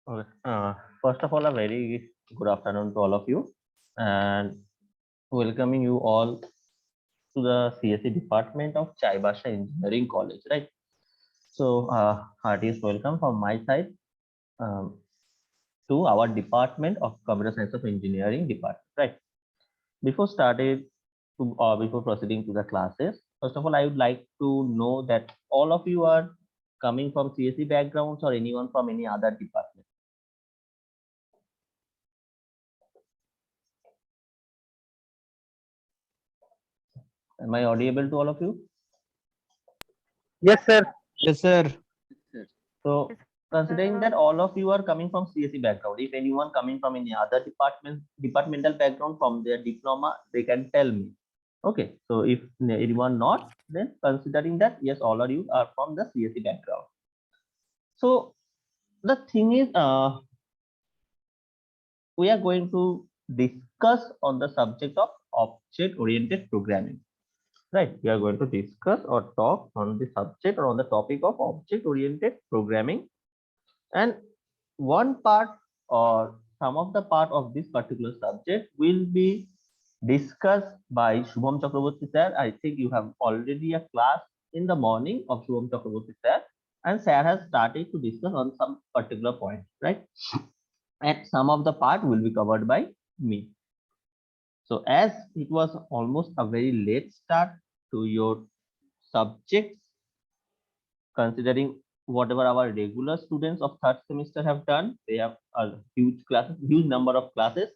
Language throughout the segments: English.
Okay. First of all, a very good afternoon to all of you, and welcoming you all to the CSE Department of Chaibasha Engineering College, right? So, heartiest welcome from my side um, to our Department of Computer Science of Engineering Department, right? Before started before proceeding to the classes, first of all, I would like to know that all of you are coming from CSE backgrounds or anyone from any other department. Am I audible to all of you? Yes, sir. Yes, sir. Yes. So, considering that all of you are coming from CSE background, if anyone coming from any other departmental background from their diploma, they can tell me. Okay, so if anyone not, then considering that yes, all of you are from the CSE background. So the thing is, we are going to discuss on the subject of object-oriented programming. Right, we are going to discuss or talk on the subject or on the topic of object-oriented programming. And one part or some of the part of this particular subject will be discussed by Shubham Chakraborty sir. I think you have already a class in the morning of Shubham Chakraborty sir, and sir has started to discuss on some particular point, right? And some of the part will be covered by me. So as it was almost a very late start to your subjects, considering whatever our regular students of third semester have done, they have a huge number of classes.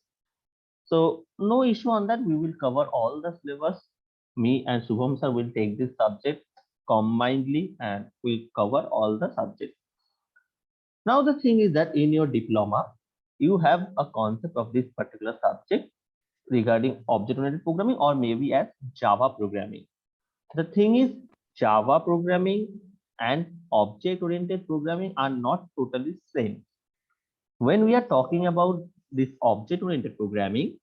So no issue on that. We will cover all the syllabus. Me and Shubham sir will take this subject combinedly and we'll cover all the subjects. Now the thing is that in your diploma, you have a concept of this particular subject regarding object-oriented programming or maybe as Java programming. The thing is, Java programming and object-oriented programming are not totally same. When we are talking about this object-oriented programming,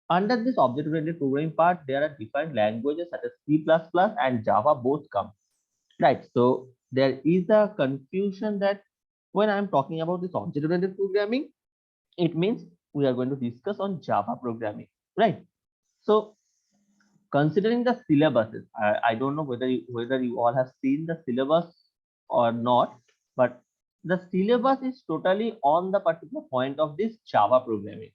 under this object-oriented programming part, there are different languages such as C++ and Java both come. Right. So there is a confusion that when I'm talking about this object-oriented programming, it means we are going to discuss on Java programming. Right. So considering the syllabuses, I don't know whether you all have seen the syllabus or not, but the syllabus is totally on the particular point of this Java programming.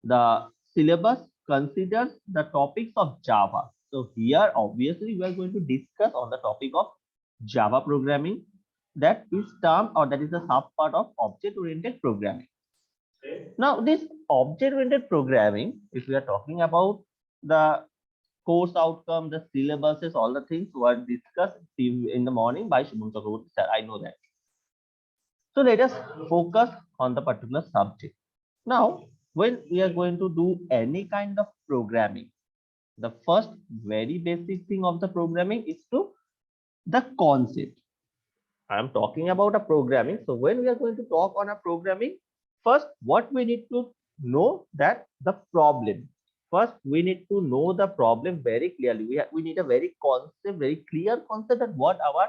The syllabus considers the topics of Java. So here obviously we are going to discuss on the topic of Java programming, that is term or that is the sub part of object oriented programming. Now this object oriented programming, if we are talking about the course outcome, the syllabuses, all the things were discussed in the morning by Shubham Chakraborty sir. I know that. So let us focus on the particular subject. Now, when we are going to do any kind of programming, the first very basic thing of the programming is to the concept. I am talking about a programming. So when we are going to talk on a programming, first what we need to know that the problem. First, we need to know the problem very clearly. We need a very clear concept that what our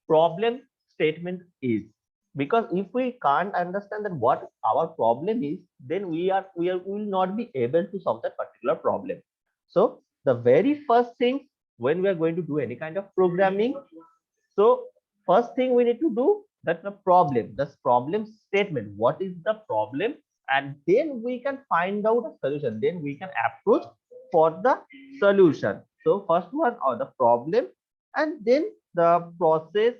problem statement is. Because if we can't understand that what our problem is, then we will not be able to solve that particular problem. So the very first thing when we are going to do any kind of programming, so first thing we need to do that the problem, this problem statement, what is the problem, and then we can find out a solution. Then we can approach for the solution. So first one or the problem, and then the process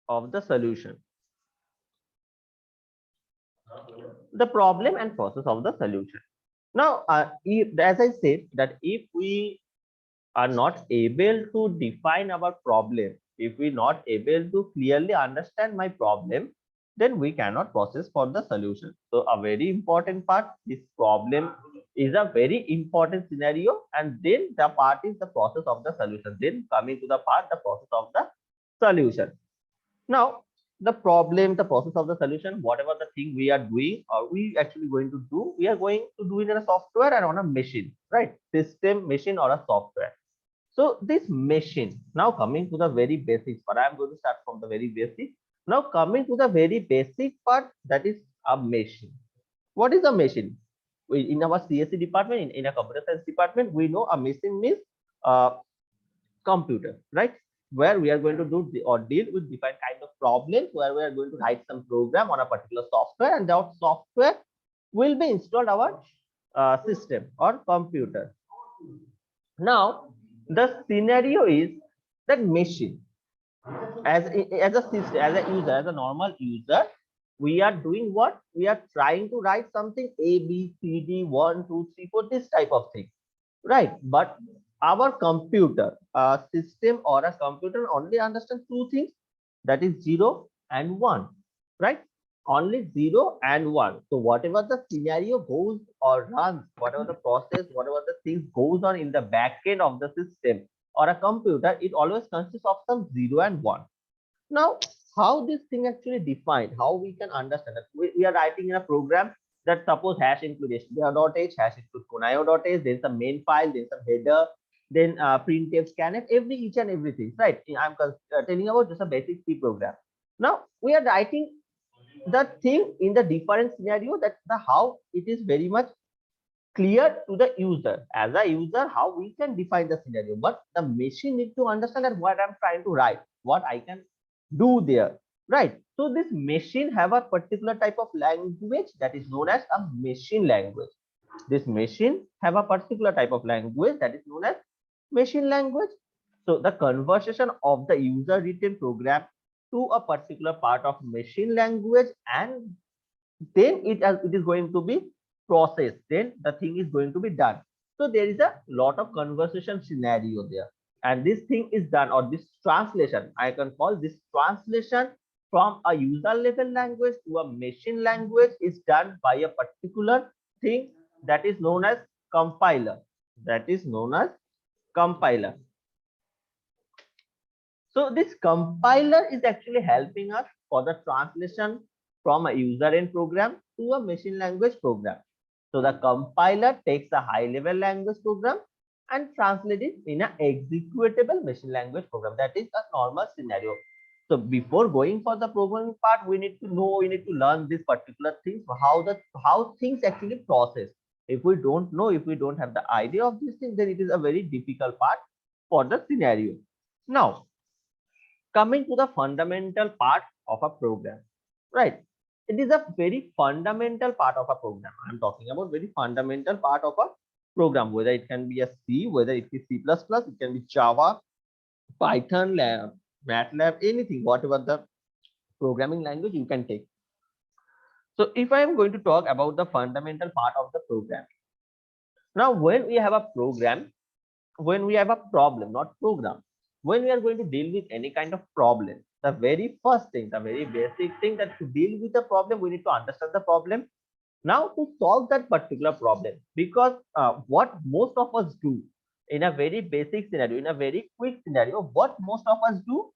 of the solution. The problem and process of the solution. Now, as I said that if we are not able to define our problem, if we not able to clearly understand my problem, then we cannot process for the solution. So a very important part, this problem is a very important scenario, and then the part is the process of the solution. Then coming to the part, the process of the solution. Now the problem, the process of the solution, whatever the thing we are doing or we actually going to do, we are going to do it in a software and on a machine, right? System, machine, or a software. So this machine, now coming to the very basics, but I'm going to start from the very basic. Now coming to the very basic part, that is a machine. What is a machine? In our CSE department, in a computer science department, we know a machine means uh, computer, right? Where we are going to do or deal with different kind of problems, where we are going to write some program on a particular software, and that software will be installed our system or computer. Now, the scenario is that machine as a system, as a user, as a normal user, we are doing what? We are trying to write something A, B, C, D, 1, 2, 3, 4, this type of thing, right? But our computer system or a computer only understands two things, that is 0 and 1, right? Only 0 and 1. So whatever the scenario goes or runs, whatever the process, whatever the things goes on in the back end of the system or a computer, it always consists of some 0 and 1. Now, how this thing actually defined, how we can understand that we are writing in a program that suppose hash include stdio.h, hash include conio.h, then some main file, then some header, then printf, scanf, each and everything, right? I'm telling about just a basic C program. Now we are writing the thing in the different scenario, that the how it is very much clear to the user. As a user, how we can define the scenario, but the machine need to understand that what I'm trying to write, what I can do there, right? So this machine have a particular type of language that is known as a machine language. This machine have a particular type of language that is known as machine language. So the conversation of the user written program to a particular part of machine language, and then it is going to be processed, then the thing is going to be done. So there is a lot of conversation scenario there, and this thing is done, or this translation, I can call this translation from a user level language to a machine language, is done by a particular thing that is known as compiler. That is known as compiler. So this compiler is actually helping us for the translation from a user end program to a machine language program. So the compiler takes a high level language program and translate it in an executable machine language program. That is a normal scenario. So before going for the programming part, we need to know, we need to learn this particular things, how things actually process. If we don't know, if we don't have the idea of this thing, then it is a very difficult part for the scenario. Now, coming to the fundamental part of a program, right? It is a very fundamental part of a program. I'm talking about very fundamental part of a program, whether it can be a C, whether it is C++, it can be Java, Python, MATLAB, anything, whatever the programming language you can take. So if I am going to talk about the fundamental part of the program, now when we have a program, when we have a problem, not program, when we are going to deal with any kind of problem, the very first thing, the very basic thing, that to deal with the problem, we need to understand the problem. Now to solve that particular problem, because what most of us do in a very basic scenario, in a very quick scenario, what most of us do,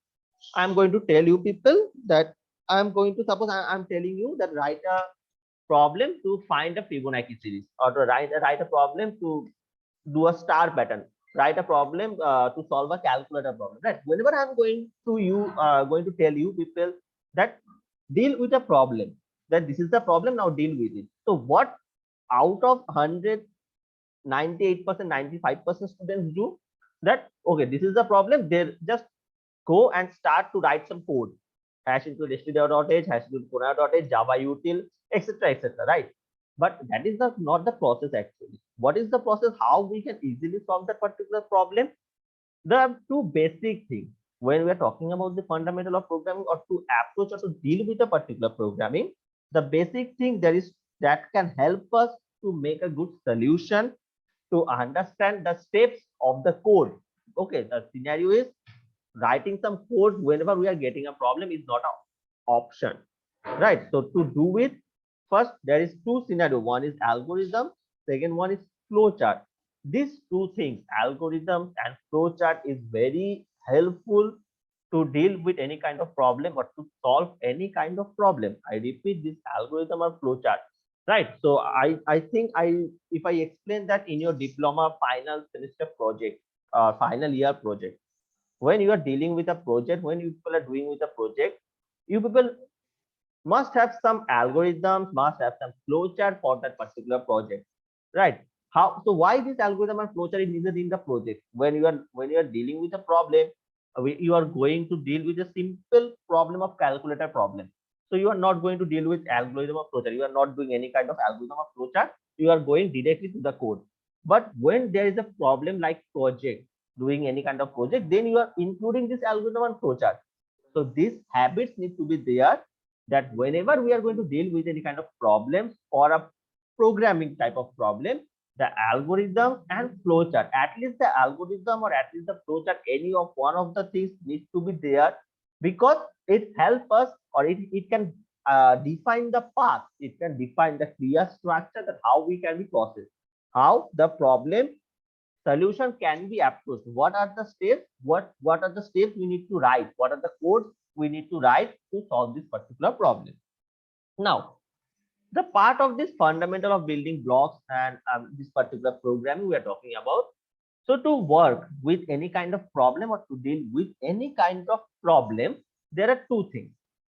I'm going to tell you people that I'm going to suppose I'm telling you that write a problem to find a Fibonacci series, or to write a problem to do a star pattern, write a problem to solve a calculator problem, right? Whenever I'm going to tell you people that deal with a problem, that this is the problem, now deal with it. So what out of 100, 98%, 95% students do that, okay, this is the problem, they just go and start to write some code, hash include stdio.h, hash include conio.h, java util, etc, etc, right? But that is not the process actually. What is the process, how we can easily solve that particular problem? There are two basic things when we are talking about the fundamental of programming, or to approach or to deal with a particular programming. The basic thing there is that can help us to make a good solution, to understand the steps of the code. Okay, the scenario is writing some code whenever we are getting a problem is not an option, right? So to do it, first there is two scenario, one is algorithm, second one is flowchart. These two things, algorithm and flowchart, is very helpful to deal with any kind of problem or to solve any kind of problem. I repeat, this algorithm or flowchart, right? So I think if I explain that in your diploma final semester project, final year project, when you are dealing with a project, when you people are doing with a project, you people must have some algorithms, must have some flowchart for that particular project, right? How, so why this algorithm and flowchart is needed in the project? When you are dealing with a problem, you are going to deal with a simple problem of calculator problem. So you are not going to deal with algorithm or flowchart. You are not doing any kind of algorithm or flowchart. You are going directly to the code. But when there is a problem like project, doing any kind of project, then you are including this algorithm and flowchart. So these habits need to be there, that whenever we are going to deal with any kind of problems or a programming type of problem, the algorithm and flowchart, at least the algorithm or at least the flowchart, any of one of the things needs to be there, because it helps us, or it can define the path, it can define the clear structure, that how we can be processed, how the problem solution can be approached, what are the steps, what are the steps we need to write, what are the codes we need to write to solve this particular problem. Now, the part of this fundamental of building blocks and this particular programming we are talking about. So to work with any kind of problem or to deal with any kind of problem, there are two things,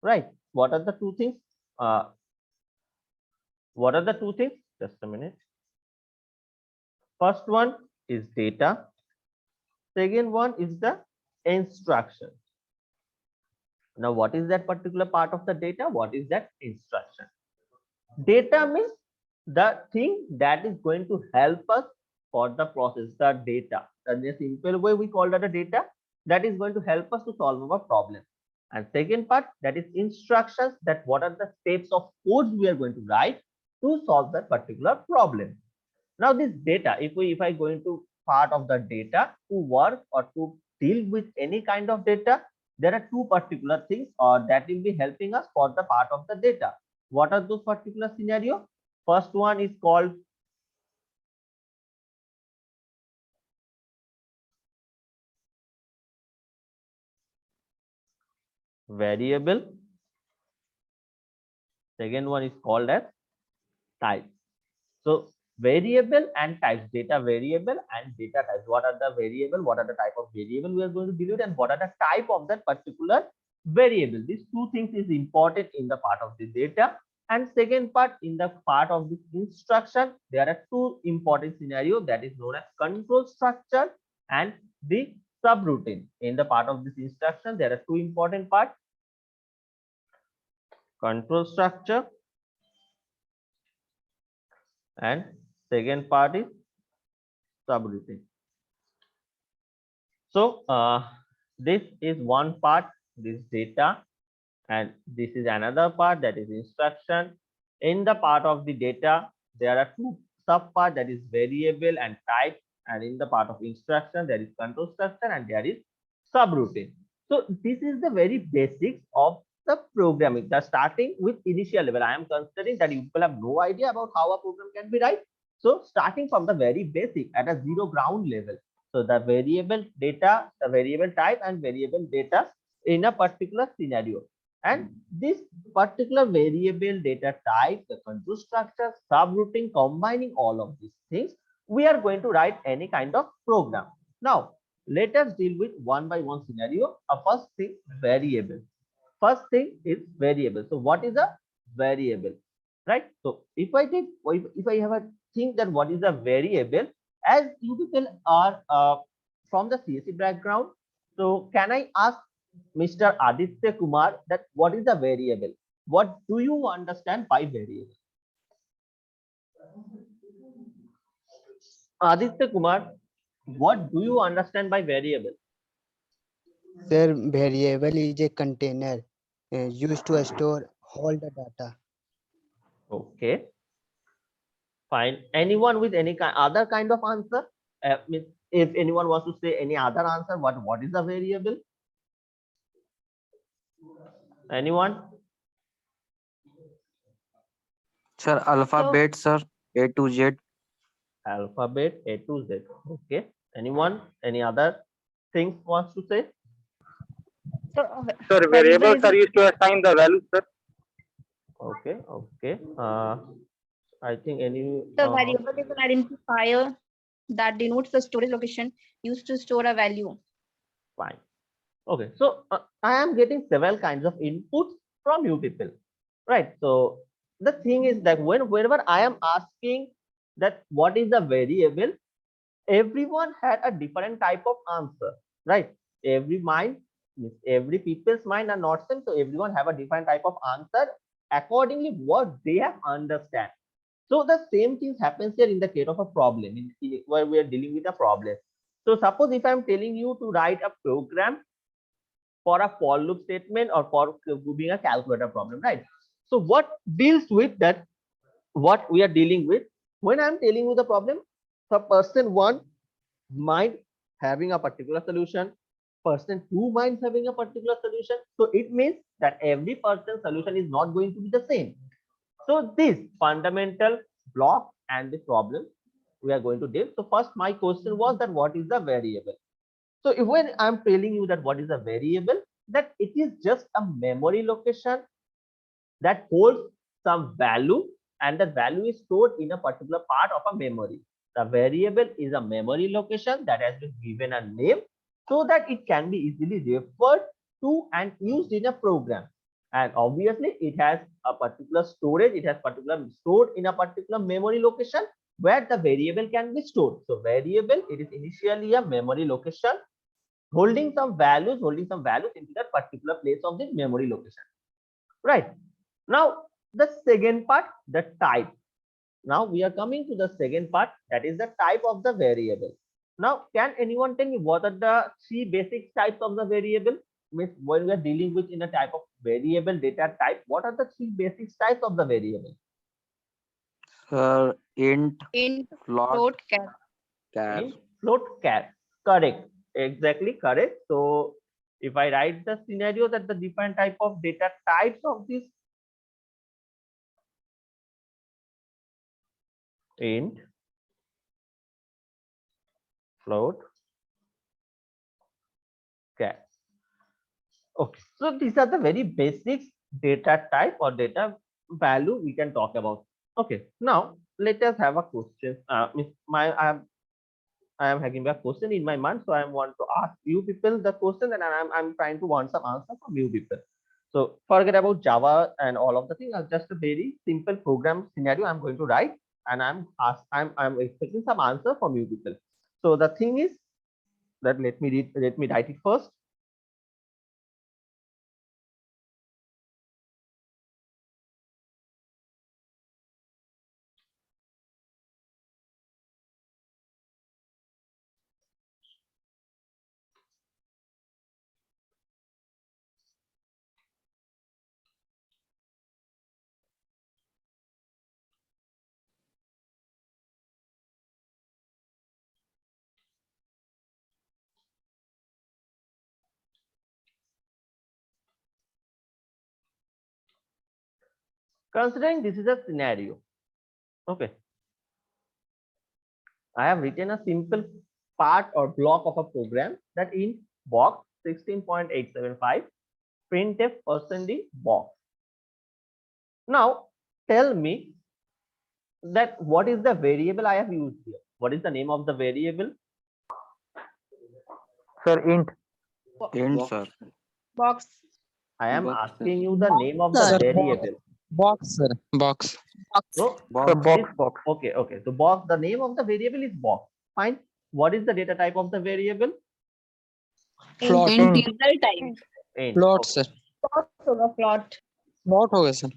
right? What are the two things? What are the two things? Just a minute. First one is data. Second one is the instruction. Now, what is that particular part of the data? What is that instruction? Data means the thing that is going to help us for the process, the data. And the simple way we call that a data that is going to help us to solve our problem. And second part, that is instructions, that what are the steps of codes we are going to write to solve that particular problem. Now this data, if I go into part of the data, to work or to deal with any kind of data, there are two particular things or that will be helping us for the part of the data. What are those particular scenario? First one is called variable. Second one is called as type. So variable and types, data variable and data types. What are the variable? What are the type of variable we are going to deal with, and what are the type of that particular variable? These two things is important in the part of the data. And second part, in the part of this instruction, there are two important scenarios, that is known as control structure and the subroutine. In the part of this instruction, there are two important parts: control structure, and second part is subroutine. So this is one part, this data, and this is another part, that is instruction. In the part of the data, there are two sub part, that is variable and type, and in the part of instruction, there is control structure and there is subroutine. So this is the very basics of the programming. The starting with initial level, I am considering that you people have no idea about how a program can be write. So starting from the very basic at a zero ground level. So the variable data, the variable type and variable data in a particular scenario. And this particular variable data type, the control structure, subroutine, combining all of these things, we are going to write any kind of program. Now, let us deal with one by one scenario. First thing, variable. First thing is variable. So what is a variable, right? So if I take, if I have a think that what is a variable, as you people are from the CSE background, so can I ask Mr. Aditya Kumar that what is a variable? What do you understand by variable? Aditya Kumar, what do you understand by variable? Sir, variable is a container used to store all the data. Okay, fine. Anyone with any other kind of answer? If anyone wants to say any other answer, what is a variable? Anyone? Sir, alphabet, sir, A to Z. Alphabet A to Z. Okay. Anyone? Any other things wants to say? Sir, variables are used to assign the values, sir. Okay. Okay. I think any. The variable is an identifier that denotes the storage location used to store a value. Fine. Okay. So I am getting several kinds of inputs from you people, right? So the thing is that whenever I am asking that what is the variable, everyone had a different type of answer, right? Every people's mind are not same, so everyone have a different type of answer accordingly what they have understand. So the same thing happens here in the case of a problem, where we are dealing with a problem. So suppose if I'm telling you to write a program for a for loop statement or for doing a calculator problem, right? So what deals with that, what we are dealing with, when I'm telling you the problem, the person one might having a particular solution, person two minds having a particular solution. So it means that every person's solution is not going to be the same. So this fundamental block and the problem we are going to deal. So first my question was that what is the variable? So if when I'm telling you that what is a variable, that it is just a memory location that holds some value, and the value is stored in a particular part of a memory. The variable is a memory location that has been given a name so that it can be easily referred to and used in a program. And obviously it has a particular storage, it has particular stored in a particular memory location where the variable can be stored. So variable, it is initially a memory location holding some values into that particular place of the memory location, right? Now the second part, the type. Now we are coming to the second part, that is the type of the variable. Now can anyone tell me what are the three basic types of the variable? Means when we are dealing with in a type of variable data type, what are the three basic types of the variable? Int, Int, float, float, char. char. Int, float, char. Correct, exactly correct. So if I write the scenario that the different type of data types of this, int, float, char. Okay, so these are the very basic data type or data value we can talk about. Okay, now let us have a question. I am having a question in my mind, so I want to ask you people the question, and I'm trying to want some answer from you people. So forget about Java and all of the things. Just a very simple program scenario I'm going to write, and I'm expecting some answer from you people. So the thing is that let me write it first. Considering this is a scenario, okay, I have written a simple part or block of a program that in box 16.875 printf %d box. Now tell me that what is the variable I have used here? What is the name of the variable? Sir, int. Int, sir. Box. I am Box, sir. asking you the name of the Sir, variable. box, sir. Box. So Sir, Box. box, box. okay. So box, the name of the variable is box. Fine. What is the data type of the variable? Float. Integer type. Int. Float, Okay. sir. Plot होगा, plot. Float होगा, sir.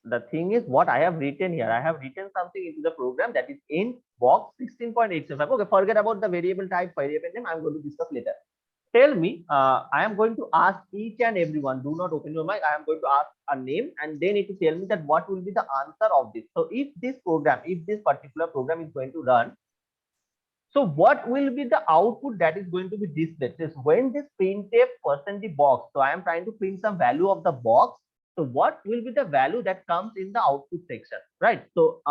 The thing is what I have written here. I have written something into the program that is int box 16.875. Okay, forget about the variable type, variable name. I'm going to discuss later. Tell me, I am going to ask each and everyone. Do not open your mic. I am going to ask a name, and they need to tell me that what will be the answer of this. So if this particular program is going to run, so what will be the output that is going to be displayed? This when this printf % box. So I am trying to print some value of the box. So what will be the value that comes in the output section, right? So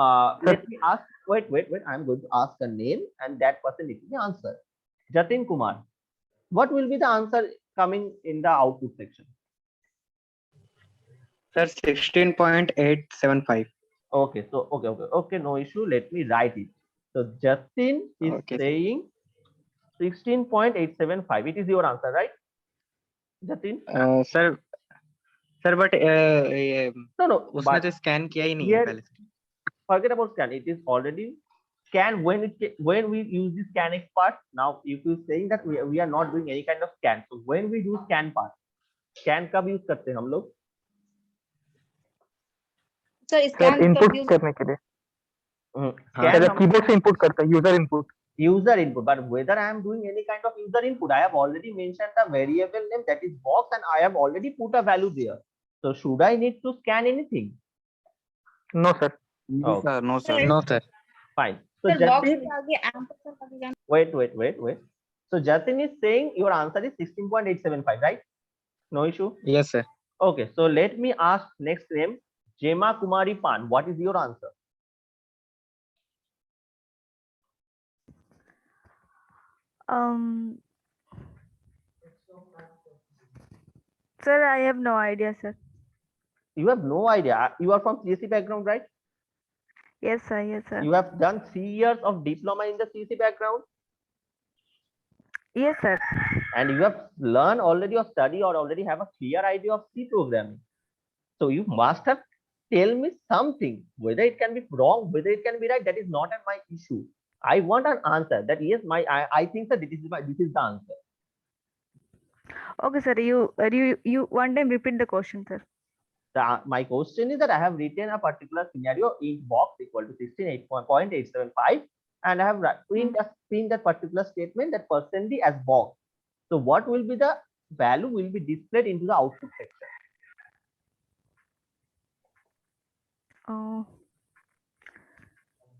let me ask. Wait. I'm going to ask a name, and that person needs to answer. Jatin Kumar, what will be the answer coming in the output section? Sir, 16.875. Okay, so okay, no issue. Let me write it. So Jatin is Okay. saying 16.875. It is your answer, right, Jatin? Sir, sir but No, no, उसने but तो scan किया ही नहीं है here पहले से। forget about scan. It is already scan when we use the scanx part. Now, if you saying that we are not doing any kind of scan, so when we do scan part, scan कब use करते हैं हम लोग? Sir sir scan input कब use करने के लिए Scan sir keyboard से इनपुट करता है user input user input, but whether I am doing any kind of user input, I have already mentioned the variable name, that is box, and I have already put a value there. So should I need to scan anything? No sir No, Okay, sir. No, sir. No sir fine. So sir box Jatin, के आगे ampersand लगेगा। wait. So Jatin is saying your answer is 16.875, right? No issue. Yes sir Okay, so let me ask next name, Jema Kumari Pan. What is your answer? Sir, I have no idea, sir. You have no idea. You are from CSE background, right? Yes, sir. Yes, sir. You have done 3 years of diploma in the CSE background, Yes, sir. and you have learned already or study or already have a clear idea of C programming. So you must have tell me something, whether it can be wrong, whether it can be right. That is not my issue. I want an answer that yes, I think that this is the answer. Okay, sir. You one time repeat the question, sir. My question is that I have written a particular scenario in box equal to 16.875, and I have print that particular statement that percentage as box. So what will be the value will be displayed into the output section?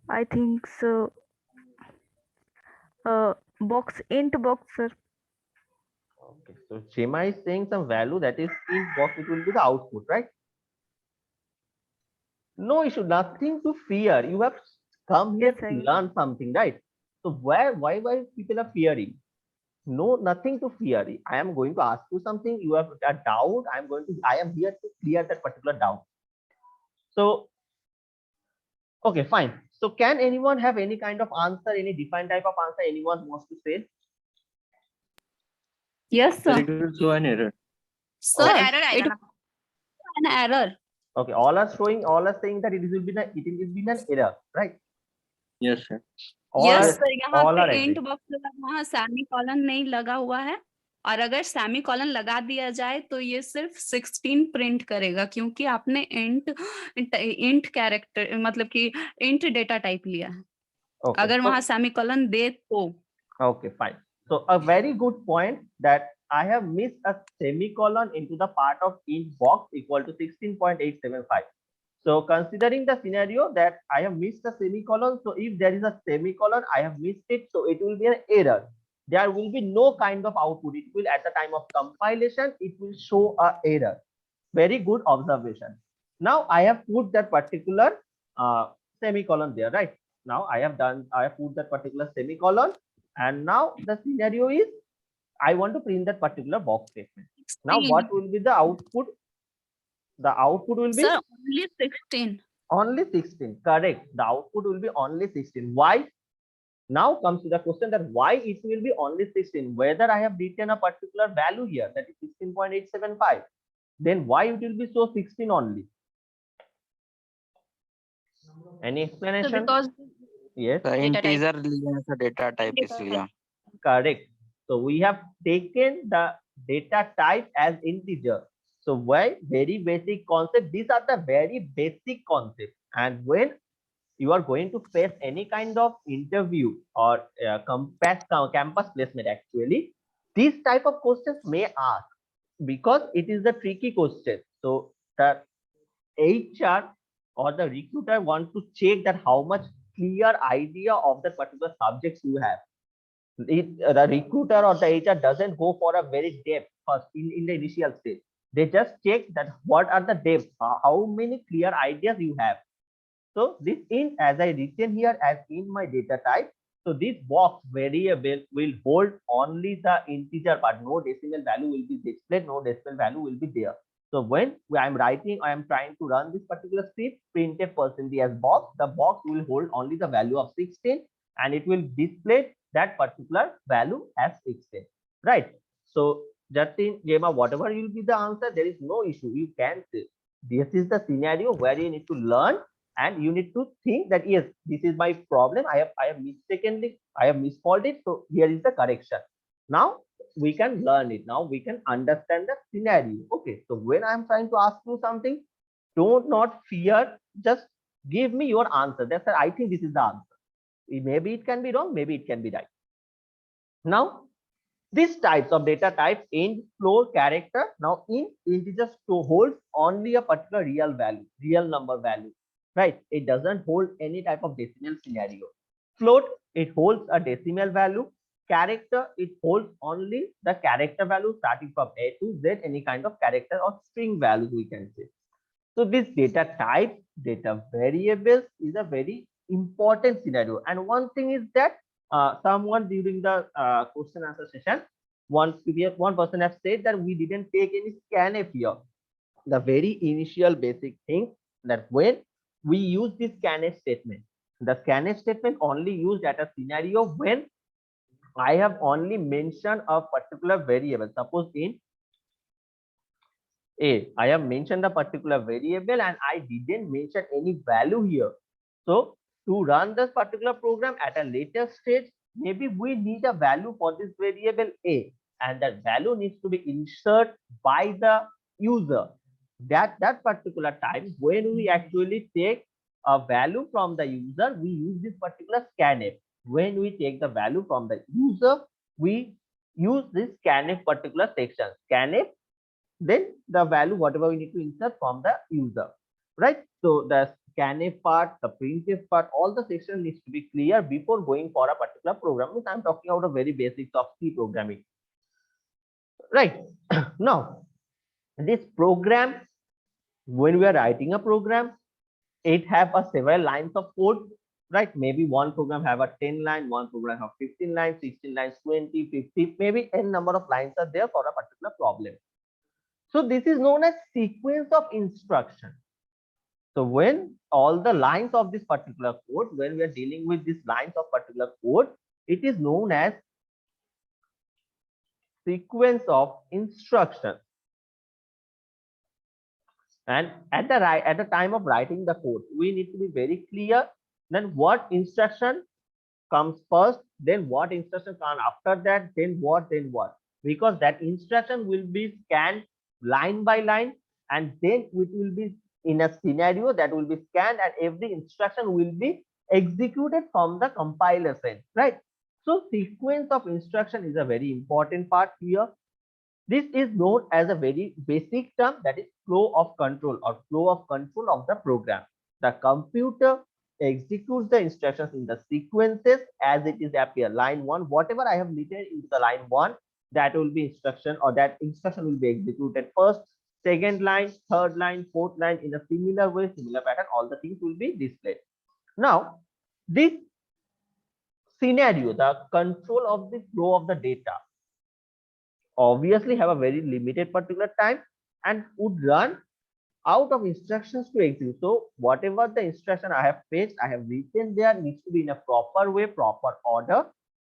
I think so. Box int box, sir. Okay, so Shema is saying some value that is in box, it will be the output, right? No issue, nothing to fear. You have come here Yes, sir. to learn something, right? So why people are fearing? No, nothing to fear. I am going to ask you something. You have a doubt. I am here to clear that particular doubt. So, okay, fine. So can anyone have any kind of answer, any defined type of answer anyone wants to say? Yes, sir. It will show an error. Sir, error it आएगा ना। an error. Okay, all are saying that it will be an error, right? Yes, sir. All Yes, are, sir. यहाँ all are पे agree. int box लगा, वहाँ semi colon नहीं लगा हुआ है, और अगर सेमी कॉलन लगा दिया जाए तो ये सिर्फ 16 प्रिंट करेगा, क्योंकि आपने इंट कैरेक्टर मतलब कि इंट डेटा टाइप लिया है। Okay, अगर so- वहाँ सेमी कॉलन दे तो Okay, fine. So a very good point that I have missed a semicolon into the part of int box equal to 16.875. So considering the scenario that I have missed a semicolon, so if there is a semicolon, I have missed it, so it will be an error. There will be no kind of output. It will, at the time of compilation, it will show a error. Very good observation. Now I have put that particular semicolon there, right? Now I have put that particular semicolon, and now the scenario is I want to print that particular box statement. Now what will be the output? The output will be sir only 16. only 16. Correct. The output will be only 16. Why? Now comes to the question that why it will be only 16. Whether I have written a particular value here, that is 16.875, then why it will be so 16 only? Any So explanation? because Yes. The Data type. integer लिया है sir, data type Data इसलिए. Correct. So we have taken the data type as integer. So why? Very basic concept. These are the very basic concepts. And when you are going to face any kind of interview or campus placement, actually, these type of questions may ask because it is the tricky question. So the HR or the recruiter want to check that how much clear idea of the particular subjects you have. The recruiter or the HR doesn't go for a very depth first in the initial stage. They just check that what are the depths, how many clear ideas you have. So this int, as I written here as in my data type, so this box variable will hold only the integer part. No decimal value will be displayed, no decimal value will be there. So when I am writing, I am trying to run this particular script, printf percentage as box, the box will hold only the value of 16 and it will display that particular value as 16, right? So Just in Jema, whatever will be the answer, there is no issue. You can say this is the scenario where you need to learn and you need to think that yes, this is my problem. I have mistakenly, I have misspelled, so here is the correction. Now we can learn it. Now we can understand the scenario. Okay, so when I'm trying to ask you something, don't not fear. Just give me your answer. That's I think this is the answer. Maybe it can be wrong. Maybe it can be right. Now these types of data type int, float, character. Now int integer holds only a particular real value, real number value, right? It doesn't hold any type of decimal scenario. Float, it holds a decimal value. Character, it holds only the character value starting from A to Z, any kind of character or string values we can say. So this data type, data variables is a very important scenario. And one thing is that someone during the question answer session, one person has said that we didn't take any scanf here. The very initial basic thing that when we use this scanf statement, the scanf statement only used at a scenario when I have only mentioned a particular variable. Suppose in I have mentioned a particular variable and I didn't mention any value here. So to run this particular program at a later stage, maybe we need a value for this variable A, and that value needs to be inserted by the user. That particular time when we actually take a value from the user, we use this particular scanf. When we take the value from the user, we use this scanf particular section. Scanf, then the value whatever we need to insert from the user, right? So the scanf part, the printf part, all the section needs to be clear before going for a particular program. I'm talking about a very basics of C programming, right? Now this program, when we are writing a program, it have a several lines of code, right? Maybe one program have a 10 line, one program have 15 lines, 16 lines, 20, 50, maybe n number of lines are there for a particular problem. So this is known as sequence of instruction. So when all the lines of this particular code, when we are dealing with these lines of particular code, it is known as sequence of instruction. And at the time of writing the code, we need to be very clear then what instruction comes first, then what instruction comes after that, then what, because that instruction will be scanned line by line, and then it will be in a scenario that will be scanned, and every instruction will be executed from the compiler side, right? So sequence of instruction is a very important part here. This is known as a very basic term, that is flow of control or flow of control of the program. The computer executes the instructions in the sequences as it is appear. Line 1, whatever I have written into the line 1, that will be instruction, or that instruction will be executed first. Second line, third line, fourth line, in a similar way, similar pattern, all the things will be displayed. Now, this scenario, the control of the flow of the data, obviously have a very limited particular time and would run out of instructions to execute. So whatever the instruction I have fetched, I have written there, needs to be in a proper way, proper order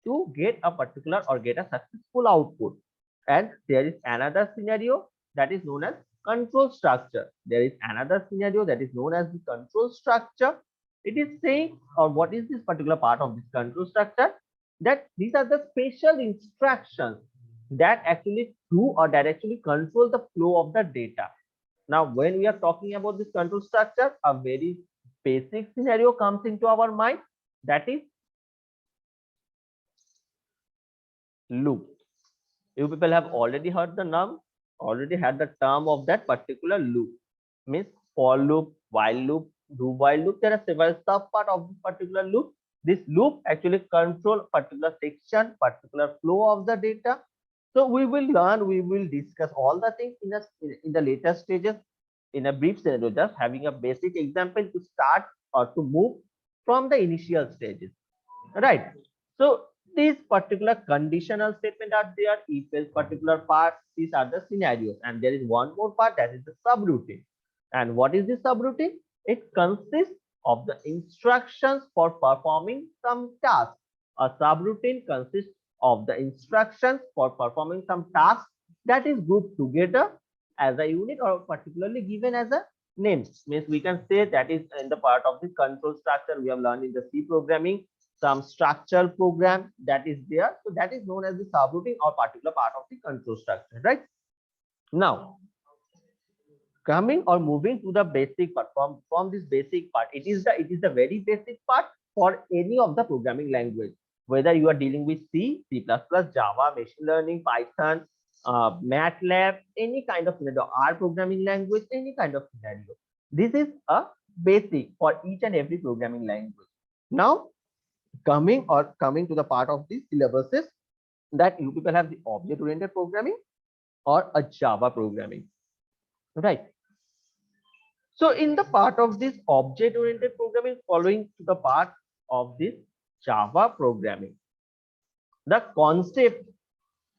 to get a particular or get a successful output. And there is another scenario that is known as control structure. There is another scenario that is known as the control structure. It is saying, or what is this particular part of this control structure? That these are the special instructions that actually do or that actually control the flow of the data. Now, when we are talking about this control structure, a very basic scenario comes into our mind, that is loop. You people have already heard the name, already had the term of that particular loop. Means for loop, while loop, do while loop. There are several sub part of this particular loop. This loop actually control particular section, particular flow of the data. So we will learn, we will discuss all the things in the later stages in a brief scenario, just having a basic example to start or to move from the initial stages, right? So these particular conditional statement are there, if else particular part, these are the scenarios, and there is one more part, that is the subroutine. And what is the subroutine? It consists of the instructions for performing some task. A subroutine consists of the instructions for performing some tasks that is grouped together as a unit or particularly given as a name. Means we can say that is in the part of the control structure we have learned in the C programming, some structural program that is there. So that is known as the subroutine or particular part of the control structure, right? Now, coming or moving to the basic part, from this basic part, it is the very basic part for any of the programming language, whether you are dealing with C, C++, Java, machine learning, Python, MATLAB, any kind of scenario, R programming language, any kind of scenario. This is a basic for each and every programming language. Now, coming to the part of the syllabuses that you people have the object-oriented programming or a Java programming, right? So in the part of this object-oriented programming, following to the part of this Java programming, the concept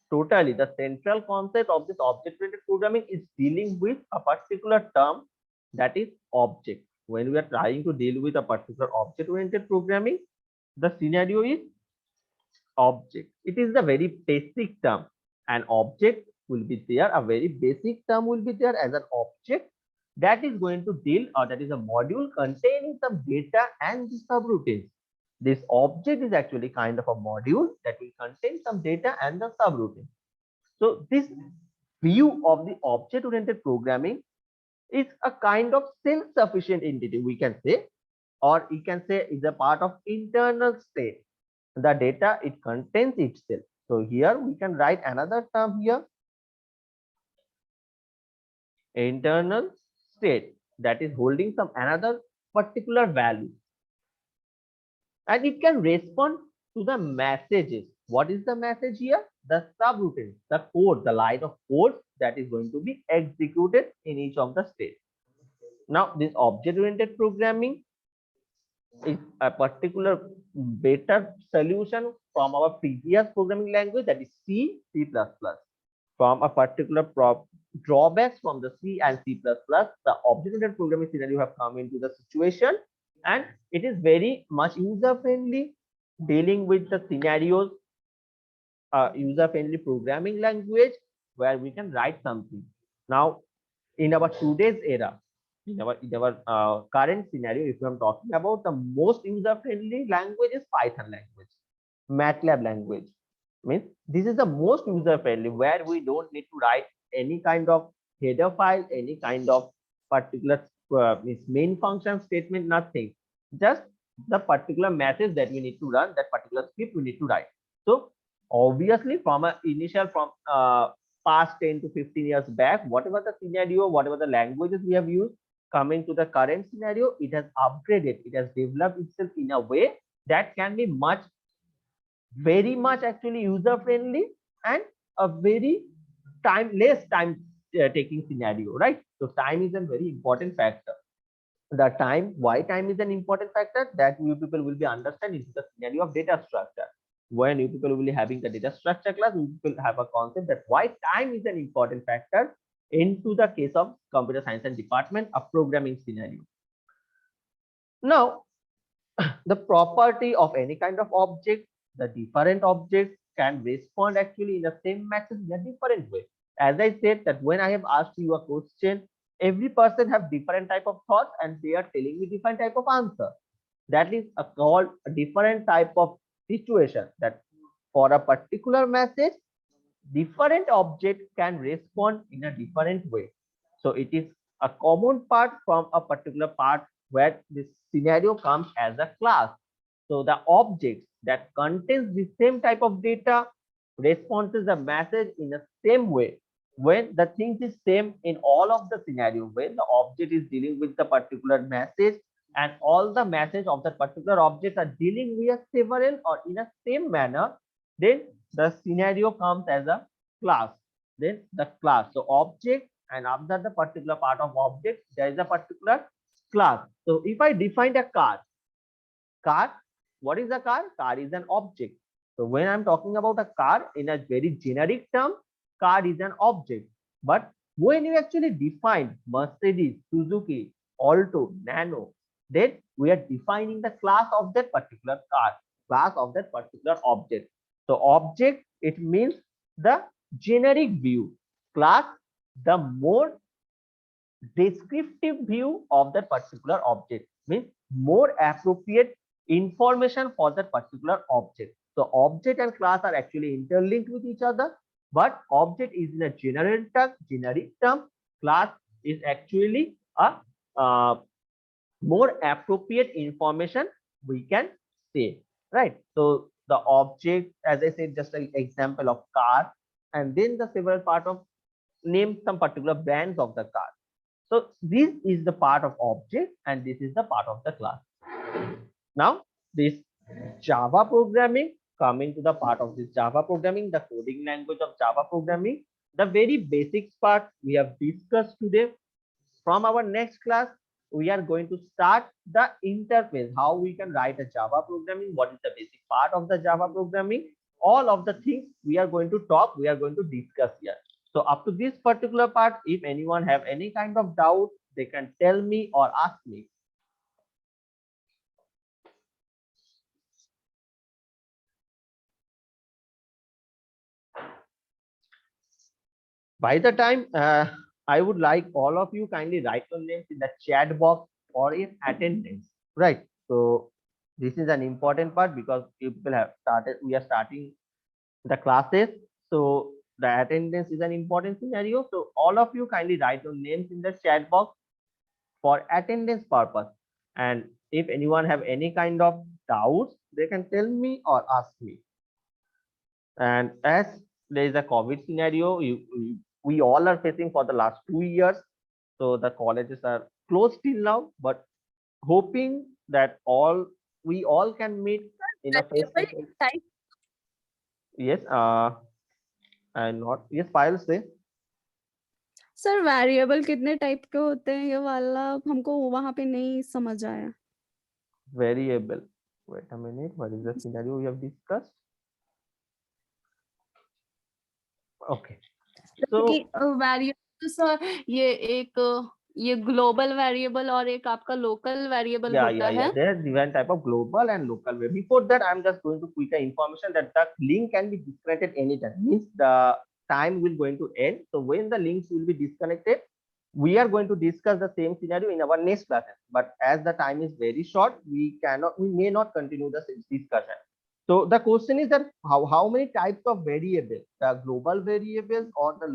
totally, the central concept of this object-oriented programming is dealing with a particular term that is object. When we are trying to deal with a particular object-oriented programming, the scenario is object. It is the very basic term. An object will be there, a very basic term will be there as an object that is going to deal, or that is a module containing some data and the subroutines. This object is actually kind of a module that will contain some data and the subroutine. So this view of the object-oriented programming is a kind of self-sufficient entity, we can say, or you can say is a part of internal state. The data it contains itself. So here we can write another term here, internal state, that is holding some another particular value, and it can respond to the messages. What is the message here? The subroutine, the code, the line of code that is going to be executed in each of the states. Now this object-oriented programming is a particular better solution from our previous programming language, that is C, C++. From a particular drawbacks from the C and C++, the object-oriented programming scenario have come into the situation, and it is very much user-friendly, dealing with the scenarios, user-friendly programming language where we can write something. Now, in our today's era, in our current scenario, if I'm talking about, the most user-friendly language is Python language, MATLAB language. Means this is the most user-friendly, where we don't need to write any kind of header file, any kind of particular means main function statement, nothing. Just the particular message that we need to run, that particular script we need to write. So obviously, from a initial past 10 to 15 years back, whatever the scenario, whatever the languages we have used, coming to the current scenario, it has upgraded, it has developed itself in a way that can be very much actually user friendly, and a very less time taking scenario, right? So time is a very important factor. The time, why time is an important factor, that you people will be understanding the scenario of data structure. When you people will be having the data structure class, you will have a concept that why time is an important factor into the case of computer science and department, a programming scenario. Now, the property of any kind of object, the different objects can respond actually in the same message in a different way. As I said that when I have asked you a question, every person have different type of thoughts and they are telling me different type of answer. That is called a different type of situation, that for a particular message, different object can respond in a different way. So it is a common part from a particular part where this scenario comes as a class. So the object that contains the same type of data responds the message in the same way. When the things is same in all of the scenario, when the object is dealing with the particular message and all the message of that particular object are dealing with several or in a same manner, then the scenario comes as a class. Then the class, so object, and after the particular part of object, there is a particular class. So if I defined a car, what is a car? Car is an object. So when I'm talking about a car in a very generic term, car is an object. But when you actually define Mercedes, Suzuki, Alto, Nano, then we are defining the class of that particular car, class of that particular object. So object, it means the generic view. class, the more descriptive view of that particular object, means more appropriate information for that particular object. So object and class are actually interlinked with each other, but object is in a generic term. Class is actually a more appropriate information we can say, right? So the object, as I said, just an example of car, and then the several part of name some particular brands of the car. So this is the part of object and this is the part of the class. Now this Java programming, coming to the part of this Java programming, the coding language of Java programming, the very basics part we have discussed today. From our next class, we are going to start the interface, how we can write a Java programming, what is the basic part of the Java programming, all of the things we are going to talk, we are going to discuss here. So up to this particular part, if anyone have any kind of doubt, they can tell me or ask me. By the time, I would like all of you kindly write your names in the chat box or in attendance, right? So this is an important part because people have started, we are starting the classes. So the attendance is an important scenario. So all of you kindly write your names in the chat box for attendance purpose. And if anyone have any kind of doubts, they can tell me or ask me. And as there is a COVID scenario, we all are facing for the last 2 years. So the colleges are closed till now, but hoping that we all can meet in a face-to-face. Yes, and not, yes, Payal say. Sir variable कितने type के होते हैं, ये वाला हमको वहां पे नहीं समझ आया. Variable. Wait a minute. What is the scenario we have discussed? Okay. So variable sir ये एक ये ग्लोबल वेरिएबल और एक आपका लोकल वेरिएबल होता है. There's different type of global and local. Before that, I'm just going to quick information that the link can be disconnected anytime. Means the time will going to end. So when the links will be disconnected, we are going to discuss the same scenario in our next classes. But as the time is very short, we may not continue the discussion. So the question is that how many types of variables, the global variables or the